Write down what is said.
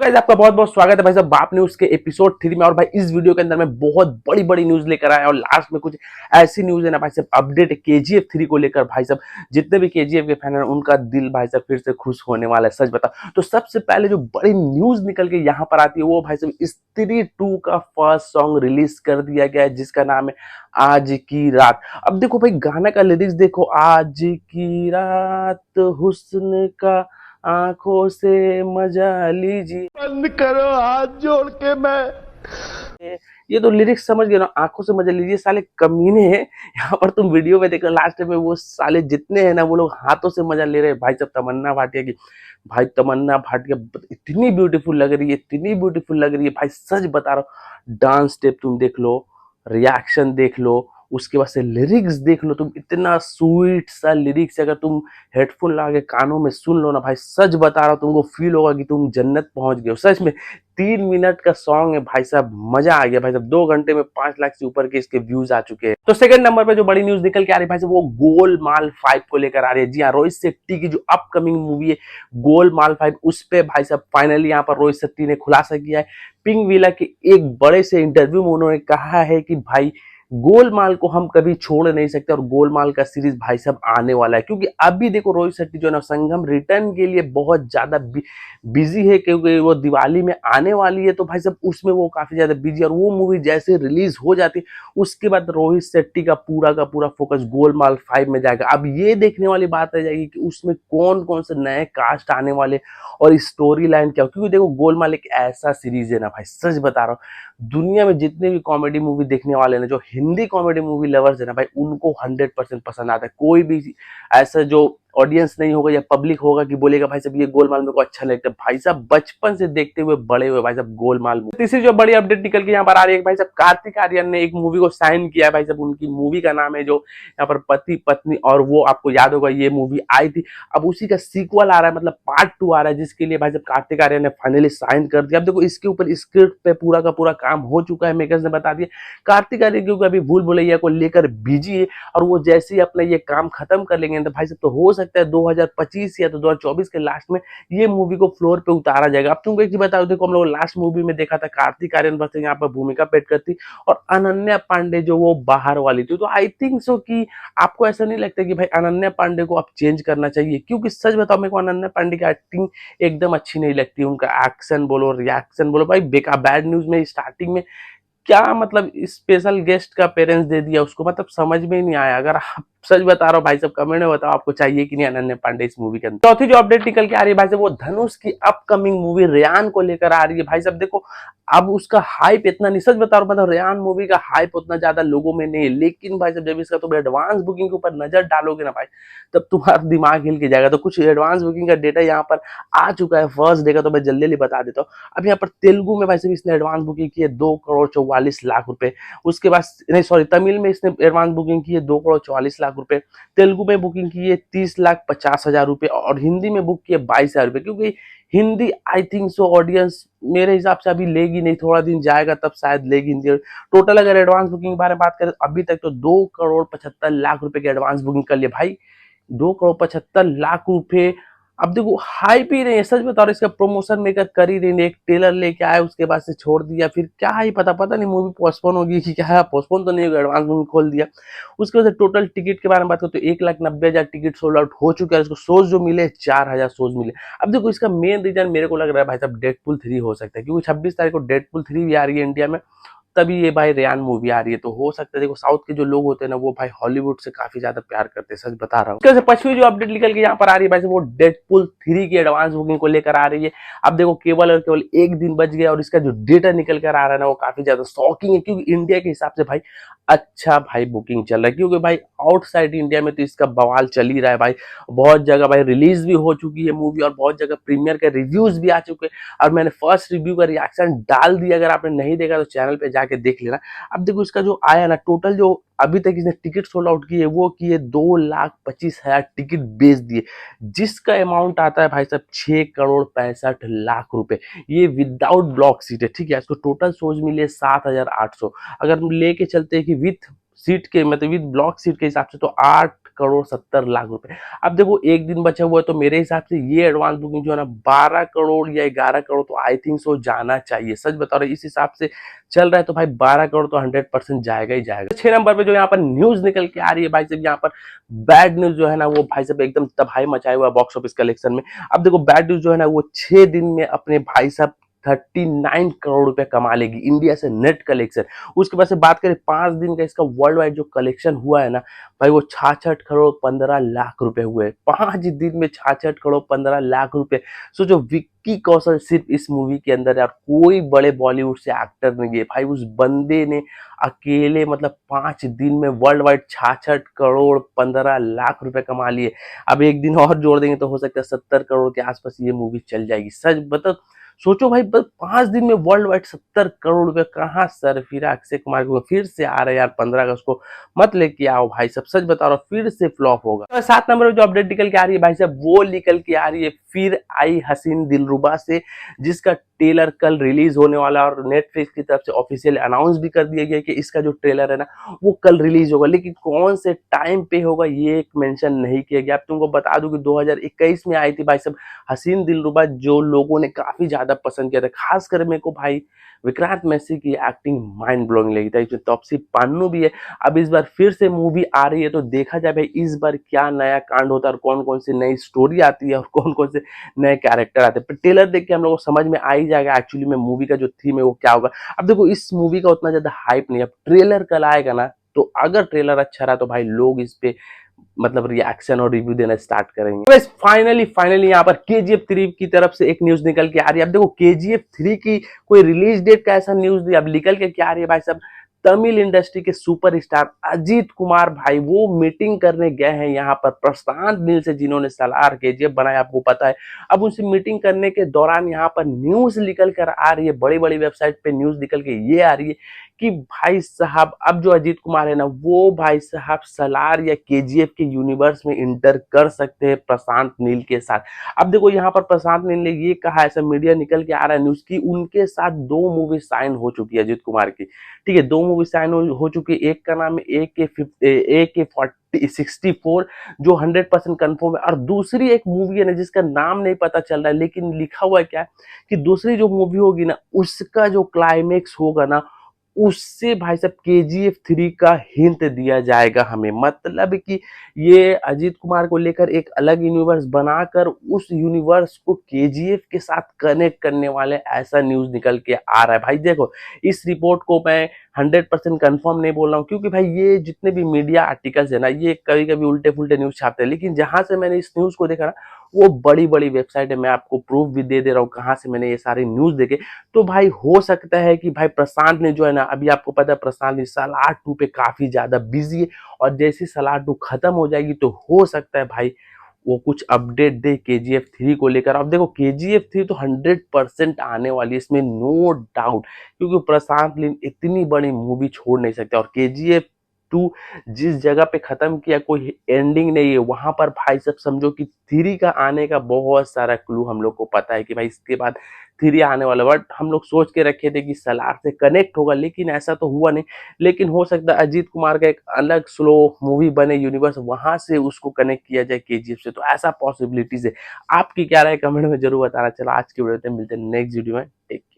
Guys आपका बहुत बहुत स्वागत है भाई साहब बाप न्यूज के एपिसोड 3 में। और भाई इस वीडियो के अंदर मैं बहुत बड़ी बड़ी न्यूज लेकर आया और लास्ट में कुछ ऐसी न्यूज है ना भाई साहब, अपडेट केजीएफ 3 को लेकर। भाई साहब जितने भी केजीएफ के फैन हैं उनका दिल भाई साहब फिर से खुश होने वाला है, सच बता। तो सबसे पहले जो बड़ी न्यूज निकल के यहाँ पर आती है वो भाई साहब स्त्री 2 का फर्स्ट सॉन्ग रिलीज कर दिया गया है, जिसका नाम है आज की रात। अब देखो भाई गाना का लिरिक्स देखो, आज की रात हुस्न का आंखों से मजा लीजिए, बंद करो हाथ जोड़ के मैं। ये तो लिरिक्स समझ गए ना, आंखों से मजा लीजिए। साले कमीने हैं यहाँ पर, तुम वीडियो में देखो लास्ट में वो साले जितने हैं ना वो लोग हाथों से मजा ले रहे हैं। भाई साहब तमन्ना भाटिया की, भाई तमन्ना भाटिया इतनी ब्यूटीफुल लग रही है, इतनी ब्यूटीफुल लग रही है भाई, सच बता रहा हूँ। डांस स्टेप तुम देख लो, रिएक्शन देख लो, उसके बाद से लिरिक्स देख लो तुम, इतना स्वीट सा लिरिक्स। अगर तुम हेडफोन लगा के कानों में सुन लो ना भाई, सच बता रहा हूँ तुमको फील होगा कि तुम जन्नत पहुंच गए हो सच में। 3 मिनट का सॉन्ग है भाई साहब, मजा आ गया भाई साहब। 2 घंटे में 5 लाख से ऊपर के इसके व्यूज आ चुके हैं। तो सेकंड नंबर पे जो बड़ी न्यूज निकल के आ रही है भाई साहब वो गोलमाल 5 को लेकर आ रही है। जी हाँ, रोहित शेट्टी की जो अपकमिंग मूवी है गोलमाल 5, उस पे भाई साहब फाइनली यहाँ पर रोहित शेट्टी ने खुलासा किया है। पिंक विला के एक बड़े से इंटरव्यू में उन्होंने कहा है कि भाई गोलमाल को हम कभी छोड़ नहीं सकते और गोलमाल का सीरीज भाई साहब आने वाला है। क्योंकि अभी देखो रोहित शेट्टी जो है ना संगम रिटर्न के लिए बहुत ज्यादा बिजी है, क्योंकि वो दिवाली में आने वाली है। तो भाई साहब उसमें वो काफी ज्यादा बिजी है और वो मूवी जैसे रिलीज हो जाती उसके बाद रोहित शेट्टी का पूरा फोकस गोलमाल 5 में जाएगा। अब ये देखने वाली बात रह जाएगी कि उसमें कौन कौन से नए कास्ट आने वाले और स्टोरी लाइन क्या हो। क्योंकि देखो गोलमाल एक ऐसा सीरीज है ना भाई, सच बता रहा हूँ, दुनिया में जितने भी कॉमेडी मूवी देखने वाले ना, जो हिंदी कॉमेडी मूवी लवर्स है ना भाई, उनको 100% पसंद आता है। कोई भी ऐसा जो ऑडियंस नहीं होगा या पब्लिक होगा कि बोलेगा भाई साहब ये गोलमाल मेरे को अच्छा लगता है। भाई साहब बचपन से देखते हुए बड़े हुए भाई साहब गोलमाल मूवी। तीसरी जो बड़ी अपडेट निकल के यहाँ पर आ रही है भाई साहब, कार्तिक आर्यन ने एक मूवी को साइन किया है भाई साहब। उनकी मूवी का नाम है जो यहाँ पर पति पत्नी, और वो आपको याद होगा ये मूवी आई थी। अब उसी का सीक्वल आ रहा है, मतलब पार्ट 2 आ रहा है, जिसके लिए भाई साहब कार्तिक आर्यन ने फाइनली साइन कर दिया। अब देखो इसके ऊपर स्क्रिप्ट पे पूरा का पूरा काम हो चुका है, मेकर्स ने बता दिया। कार्तिक आर्यन क्योंकि अभी भूल भुलैया को लेकर बिजी है और वो जैसे ही अपना ये काम खत्म कर लेंगे तो भाई साहब तो हो सकता है 2025 या तो 2024 के लास्ट में ये मूवी को फ्लोर पे उतारा जाएगा। अब तुमको एक चीज बता दो, देखो हम लोग लास्ट मूवी में देखा था कार्तिक आर्यन बस यहाँ पर भूमिका पेट करती और अनन्या पांडे जो वो बाहर वाली थी। तो आई थिंक सो कि आपको ऐसा नहीं लगता कि भाई अनन्या पांडे को आप चेंज करना चाहिए? क्योंकि सच बताओ मेरे को अनन्या पांडे की एक्टिंग एकदम अच्छी नहीं लगती, उनका एक्शन बोलो रिएक्शन बोलो भाई बेकार। बैड न्यूज में स्टार्टिंग में क्या मतलब स्पेशल गेस्ट का पेरेंट्स दे दिया उसको, मतलब समझ में ही नहीं आया। अगर आप सच बता रहा हूँ भाई साहब, कमेंट में बताओ आपको चाहिए कि नहीं अनन्या पांडे इस मूवी के अंदर। चौथी जो अपडेट निकल के आ रही है भाई साहब वो धनुष की अपकमिंग मूवी रेयान को लेकर आ रही है। भाई साहब देखो अब उसका हाइप इतना नहीं, सच बता रहा हूँ, मतलब रेयान मूवी का हाइप उतना ज्यादा लोगों में नहीं है। लेकिन भाई साहब जब इसका तुम एडवांस बुकिंग के ऊपर नजर डालोगे ना भाई, तब तुम्हारा दिमाग हिल के जाएगा। तो कुछ एडवांस बुकिंग का डेटा यहाँ पर आ चुका है, फर्स्ट डे का, तो मैं जल्दी जल्दी बता देता हूँ। अब यहाँ पर तेलुगु में भाई साहब इसने एडवांस बुकिंग की है 2 करोड़ 44 लाख रुपए। उसके बाद नहीं सॉरी, तमिल में इसने एडवांस बुकिंग की है 2 करोड़ 44 लाख रुपए। तेलुगु में बुकिंग की है 30,50,000 रुपए और हिंदी में बुक की है 22,000 रुपए। क्योंकि Hindi I think so audience मेरे हिसाब से अभी लेगी नहीं, थोड़ा दिन जाएगा तब शायद लेगी हिंदी। टोटल अगर एडवांस बुकिंग के बारे में बात करें तो अभी तक तो 2 करोड़ 75 लाख रुपए की एडवांस बुकिंग कर लिए भाई। 2 करोड़ 75 लाख रुपए। अब देखो हाइप ही नहीं है, सच बता रहा हूं, इसका प्रमोशन मेकर कर ही नहीं, एक ट्रेलर लेके आए उसके बाद से छोड़ दिया, फिर क्या ही पता नहीं मूवी पोस्टपोन होगी कि क्या है। पोस्टपोन तो नहीं होगा, एडवांस मूवी खोल दिया। उसके बाद टोटल टिकट के बारे में बात करें तो 1,90,000 टिकट सोल्ड आउट हो चुका है। इसको शोज जो मिले 4,000 शोज मिले। अब देखो इसका मेन रीजन मेरे को लग रहा है भाई साहब डेडपुल 3 हो सकता है, क्योंकि 26 तारीख को डेडपुल 3 भी आ रही है इंडिया में, तभी ये भाई रेयान मूवी आ रही है। तो हो सकता है, देखो साउथ के जो लोग होते हैं ना वो भाई हॉलीवुड से काफी ज्यादा प्यार करते हैं, सच बता रहा हूँ। इसके पछवी जो अपडेट निकल के यहाँ पर आ रही है भाई वो डेडपुल 3 की एडवांस बुकिंग को लेकर आ रही है। अब देखो केवल और केवल एक दिन बच गया और इसका जो डेटा निकल कर आ रहा है ना वो काफी ज्यादा शॉकिंग है। क्योंकि इंडिया के हिसाब से भाई अच्छा भाई बुकिंग चल रहा है, क्योंकि भाई आउटसाइड इंडिया में तो इसका बवाल चल ही रहा है भाई। बहुत जगह भाई रिलीज भी हो चुकी है मूवी और बहुत जगह प्रीमियर के रिव्यूज भी आ चुके हैं और मैंने फर्स्ट रिव्यू का रिएक्शन डाल दिया, अगर आपने नहीं देखा तो चैनल पे जाके देख लेना। अब देखो इसका जो आया ना टोटल जो अभी तक इसने टिकट सोल्ड आउट किए वो किए 2,25,000 टिकट बेच दिए, जिसका अमाउंट आता है भाई साहब 6 करोड़ 65 लाख रुपए। ये विदाउट ब्लॉक सीट है, ठीक है। इसको टोटल शोज मिले 7,800। अगर हम लेके चलते हैं कि विथ सीट के मतलब विद ब्लॉक सीट के हिसाब से तो 8 60,70,00,000 रुपए। अब देखो एक दिन बचा हुआ है, तो मेरे हिसाब से ये एडवांस बुकिंग जो है ना 12 करोड़ या 11 करोड़ तो आई थिंक सो जाना चाहिए। सच बता रहा हूं, इस हिसाब से चल रहा है तो भाई 12 करोड़ तो 100% जाएगा ही जाएगा। 6 नंबर पे जो यहाँ पर न्यूज निकल के आ रही है भाई साहब, यहाँ पर बैड न्यूज जो है ना वो भाई साहब एकदम तबाही मचाए हुआ बॉक्स ऑफिस कलेक्शन में। अब देखो बैड न्यूज जो है ना वो 6 दिन में अपने भाई साहब 39 करोड़ रुपए कमा लेगी इंडिया से नेट कलेक्शन। उसके बाद से बात करें 5 दिन का इसका वर्ल्ड वाइड जो कलेक्शन हुआ है ना भाई, वो 66 करोड़ 15 लाख रुपए हुए 5 दिन में। 66 करोड़ 15 लाख रुपए। सोचो विक्की कौशल सिर्फ इस मूवी के अंदर यार, कोई बड़े बॉलीवुड से एक्टर नहीं है भाई, उस बंदे ने अकेले मतलब 5 दिन में वर्ल्ड वाइड 66 करोड़ 15 लाख रुपए कमा लिए। अब एक दिन और जोड़ देंगे तो हो सकता है 70 करोड़ के आसपास ये मूवी चल जाएगी। सच बता, सोचो भाई बस 5 दिन में वर्ल्ड वाइड 70 करोड़ रुपए कहाँ सर फिरा। अक्षय कुमार को फिर से आ रहा है यार 15 अगस्त को, मत लेके आओ भाई सब, सच बता रहा हूँ फिर से फ्लॉप होगा। तो 7 नंबर पे जो अपडेट निकल के आ रही है भाई साहब, वो निकल के आ रही है फिर आई हसीन दिलरुबा से, जिसका ट्रेलर कल रिलीज होने वाला है और नेटफ्लिक्स की तरफ से ऑफिशियल अनाउंस भी कर दिया गया कि इसका जो ट्रेलर है ना वो कल रिलीज होगा, लेकिन कौन से टाइम पे होगा ये एक मेंशन नहीं किया गया। अब तुमको बता दूं कि 2021 में आई थी भाई साहब हसीन दिलरुबा, जो लोगों ने काफी ज्यादा पसंद किया था। खासकर मेरे को भाई विक्रांत मैसी की एक्टिंग माइंड ब्लोइंग लगी था, इसमें तापसी पन्नू भी है। अब इस बार फिर से मूवी आ रही है तो देखा जाए भाई इस बार क्या नया कांड होता है और कौन कौन सी नई स्टोरी आती है और कौन कौन से नए कैरेक्टर आते हैं। ट्रेलर देख के हम लोग को समझ में आ ही जाएगा एक्चुअली में मूवी का जो थीम है वो क्या होगा। अब देखो इस मूवी का उतना ज्यादा हाइप नहीं है, अब ट्रेलर कल आएगा ना तो अगर ट्रेलर अच्छा रहा तो भाई लोग इस पे मतलब रिएक्शन और रिव्यू देना स्टार्ट करेंगे। बस फाइनली यहाँ पर KGF 3 की तरफ से एक न्यूज निकल के आ रही है। अब देखो KGF 3 की कोई रिलीज डेट का ऐसा न्यूज नहीं, अब निकल के क्या आ रही है भाई साहब, तमिल इंडस्ट्री के सुपरस्टार अजीत कुमार भाई वो मीटिंग करने गए हैं यहाँ पर प्रशांत नील से, जिन्होंने सलार KGF बनाया आपको पता है। अब उनसे मीटिंग करने के दौरान यहाँ पर न्यूज निकल कर आ रही है, बड़ी बड़ी वेबसाइट पे न्यूज निकल के ये आ रही है कि भाई साहब अब जो अजीत कुमार है ना वो भाई साहब सलार या KGF के यूनिवर्स में इंटर कर सकते हैं प्रशांत नील के साथ। अब देखो यहाँ पर प्रशांत नील ने ये कहा, ऐसा मीडिया निकल के आ रहा है न्यूज की उनके साथ 2 मूवी साइन हो चुकी है अजीत कुमार की। ठीक है, 2 मूवी साइन हो चुकी है। एक का नाम है AK64 जो 100% कंफर्म है, और दूसरी एक मूवी है ना जिसका नाम नहीं पता चल रहा है, लेकिन लिखा हुआ है क्या है कि दूसरी जो मूवी होगी ना उसका जो क्लाइमेक्स होगा ना उससे भाई साहब KGF 3 का हिंट दिया जाएगा हमें। मतलब कि ये अजीत कुमार को लेकर एक अलग यूनिवर्स बनाकर उस यूनिवर्स को KGF के साथ कनेक्ट करने वाले, ऐसा न्यूज निकल के आ रहा है। भाई देखो इस रिपोर्ट को मैं 100% कंफर्म नहीं बोल रहा हूँ, क्योंकि भाई ये जितने भी मीडिया आर्टिकल्स है ना ये कभी कभी उल्टे फुल्टे न्यूज छापते हैं, लेकिन जहां से मैंने इस न्यूज को देखा ना वो बड़ी बड़ी वेबसाइट है। मैं आपको प्रूफ भी दे रहा हूँ कहाँ से मैंने ये सारे न्यूज देखे। तो भाई हो सकता है कि भाई प्रशांत ने जो है ना, अभी आपको पता है प्रशांत ने सलार 2 पे काफी ज्यादा बिजी है, और जैसे सलार 2 खत्म हो जाएगी तो हो सकता है भाई वो कुछ अपडेट दे KGF 3 को लेकर। अब देखो KGF 3 तो 100% आने वाली है, इसमें नो डाउट, क्योंकि प्रशांत नील इतनी बड़ी मूवी छोड़ नहीं सकते। और KGF 2 जिस जगह पे खत्म किया कोई एंडिंग नहीं है, वहां पर भाई सब समझो कि 3 का आने का बहुत सारा क्लू हम लोग को पता है कि भाई इसके बाद 3 आने वाला। बट हम लोग सोच के रखे थे कि सलार से कनेक्ट होगा, लेकिन ऐसा तो हुआ नहीं। लेकिन हो सकता है अजीत कुमार का एक अलग स्लो मूवी बने यूनिवर्स, वहां से उसको कनेक्ट किया जाए KGF से, तो ऐसा पॉसिबिलिटीज है। आपकी क्या राय कमेंट में जरूर बताना। चलो आज की वीडियो में मिलते हैं नेक्स्ट वीडियो में, टेक केयर।